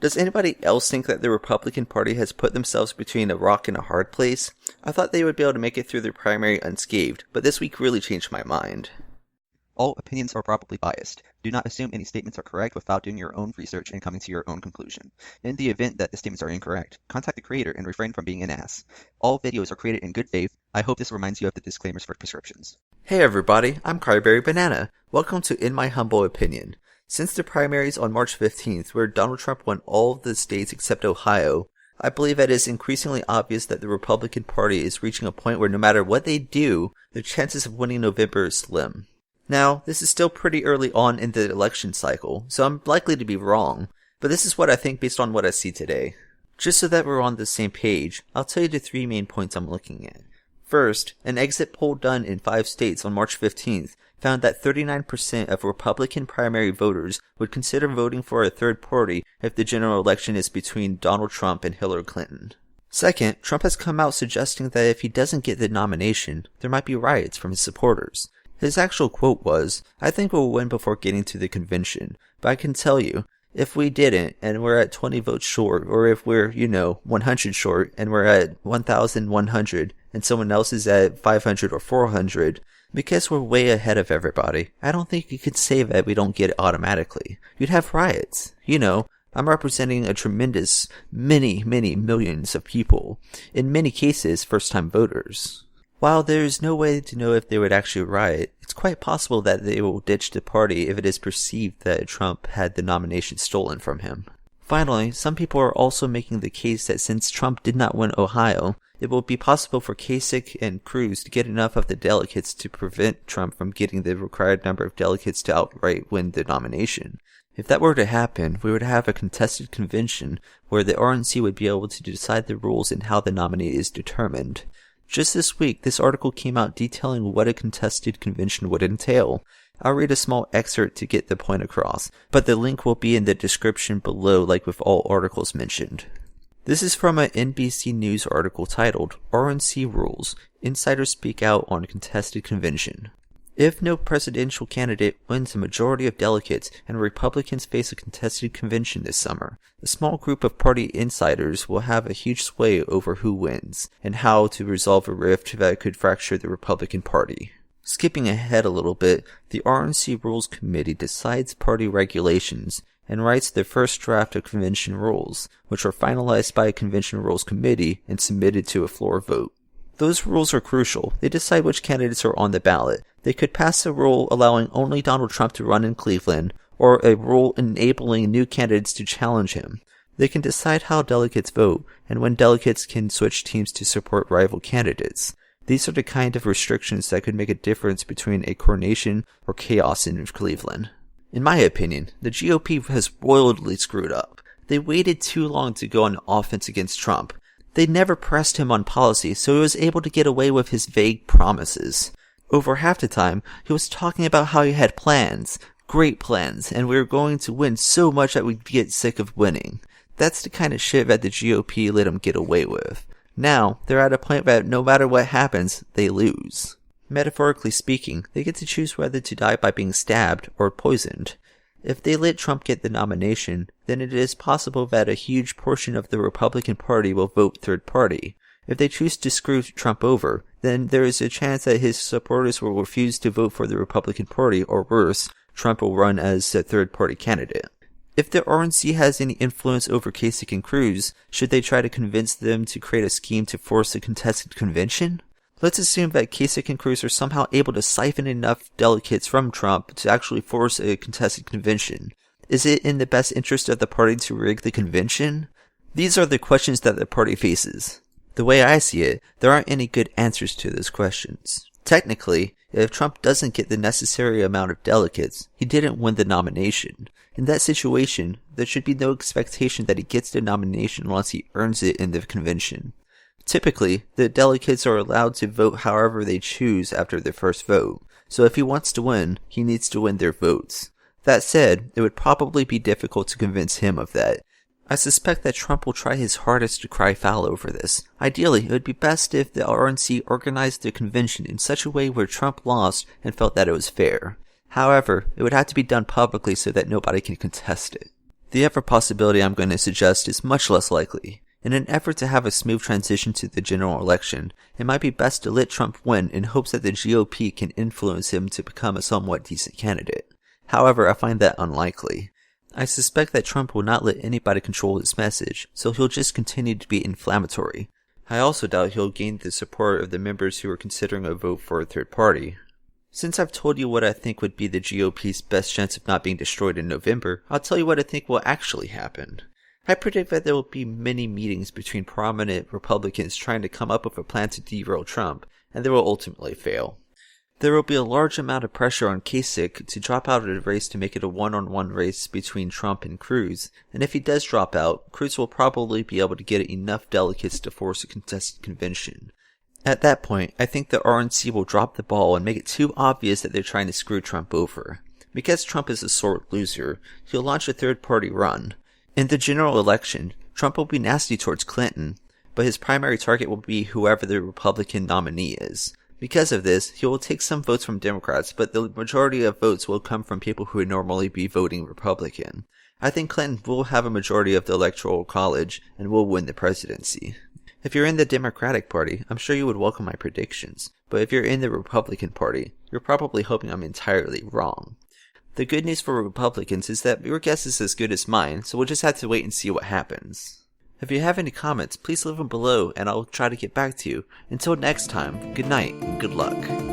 Does anybody else think that the Republican Party has put themselves between a rock and a hard place? I thought they would be able to make it through their primary unscathed, but this week really changed my mind. All opinions are probably biased. Do not assume any statements are correct without doing your own research and coming to your own conclusion. In the event that the statements are incorrect, contact the creator and refrain from being an ass. All videos are created in good faith. I hope this reminds you of the disclaimers for prescriptions. Hey everybody, I'm Cryberry Banana. Welcome to In My Humble Opinion. Since the primaries on March 15th, where Donald Trump won all of the states except Ohio, I believe it is increasingly obvious that the Republican Party is reaching a point where no matter what they do, their chances of winning November is slim. Now, this is still pretty early on in the election cycle, so I'm likely to be wrong, but this is what I think based on what I see today. Just so that we're on the same page, I'll tell you the three main points I'm looking at. First, an exit poll done in 5 states on March 15th found that 39% of Republican primary voters would consider voting for a third party if the general election is between Donald Trump and Hillary Clinton. Second, Trump has come out suggesting that if he doesn't get the nomination, there might be riots from his supporters. His actual quote was, "I think we'll win before getting to the convention, but I can tell you, if we didn't and we're at 20 votes short, or if we're, 100 short and we're at 1,100 and someone else is at 500 or 400, because we're way ahead of everybody, I don't think you could say that we don't get it automatically. You'd have riots. I'm representing a tremendous many millions of people, in many cases first-time voters. While there's no way to know if they would actually riot, it's quite possible that they will ditch the party if it is perceived that Trump had the nomination stolen from him." Finally, some people are also making the case that since Trump did not win Ohio, it will be possible for Kasich and Cruz to get enough of the delegates to prevent Trump from getting the required number of delegates to outright win the nomination. If that were to happen, we would have a contested convention where the RNC would be able to decide the rules and how the nominee is determined. Just this week, this article came out detailing what a contested convention would entail. I'll read a small excerpt to get the point across, but the link will be in the description below like with all articles mentioned. This is from an NBC News article titled, "RNC Rules, Insiders Speak Out on Contested Convention." If no presidential candidate wins a majority of delegates and Republicans face a contested convention this summer, a small group of party insiders will have a huge sway over who wins and how to resolve a rift that could fracture the Republican Party. Skipping ahead a little bit, the RNC Rules Committee decides party regulations and writes their first draft of convention rules, which are finalized by a convention rules committee and submitted to a floor vote. Those rules are crucial. They decide which candidates are on the ballot. They could pass a rule allowing only Donald Trump to run in Cleveland, or a rule enabling new candidates to challenge him. They can decide how delegates vote, and when delegates can switch teams to support rival candidates. These are the kind of restrictions that could make a difference between a coronation or chaos in Cleveland. In my opinion, the GOP has royally screwed up. They waited too long to go on offense against Trump. They never pressed him on policy, so he was able to get away with his vague promises. Over half the time, he was talking about how he had plans, great plans, and we were going to win so much that we'd get sick of winning. That's the kind of shit that the GOP let him get away with. Now, they're at a point that no matter what happens, they lose. Metaphorically speaking, they get to choose whether to die by being stabbed or poisoned. If they let Trump get the nomination, then it is possible that a huge portion of the Republican Party will vote third party. If they choose to screw Trump over, then there is a chance that his supporters will refuse to vote for the Republican Party, or worse, Trump will run as a third party candidate. If the RNC has any influence over Kasich and Cruz, should they try to convince them to create a scheme to force a contested convention? Let's assume that Kasich and Cruz are somehow able to siphon enough delegates from Trump to actually force a contested convention. Is it in the best interest of the party to rig the convention? These are the questions that the party faces. The way I see it, there aren't any good answers to those questions. Technically, if Trump doesn't get the necessary amount of delegates, he didn't win the nomination. In that situation, there should be no expectation that he gets the nomination unless he earns it in the convention. Typically, the delegates are allowed to vote however they choose after their first vote, so if he wants to win, he needs to win their votes. That said, it would probably be difficult to convince him of that. I suspect that Trump will try his hardest to cry foul over this. Ideally, it would be best if the RNC organized the convention in such a way where Trump lost and felt that it was fair. However, it would have to be done publicly so that nobody can contest it. The other possibility I'm going to suggest is much less likely. In an effort to have a smooth transition to the general election, it might be best to let Trump win in hopes that the GOP can influence him to become a somewhat decent candidate. However, I find that unlikely. I suspect that Trump will not let anybody control his message, so he'll just continue to be inflammatory. I also doubt he'll gain the support of the members who are considering a vote for a third party. Since I've told you what I think would be the GOP's best chance of not being destroyed in November, I'll tell you what I think will actually happen. I predict that there will be many meetings between prominent Republicans trying to come up with a plan to derail Trump, and they will ultimately fail. There will be a large amount of pressure on Kasich to drop out of the race to make it a one-on-one race between Trump and Cruz, and if he does drop out, Cruz will probably be able to get enough delegates to force a contested convention. At that point, I think the RNC will drop the ball and make it too obvious that they're trying to screw Trump over. Because Trump is a sore loser, he'll launch a third-party run. In the general election, Trump will be nasty towards Clinton, but his primary target will be whoever the Republican nominee is. Because of this, he will take some votes from Democrats, but the majority of votes will come from people who would normally be voting Republican. I think Clinton will have a majority of the Electoral College and will win the presidency. If you're in the Democratic Party, I'm sure you would welcome my predictions, but if you're in the Republican Party, you're probably hoping I'm entirely wrong. The good news for Republicans is that your guess is as good as mine, so we'll just have to wait and see what happens. If you have any comments, please leave them below and I'll try to get back to you. Until next time, good night and good luck.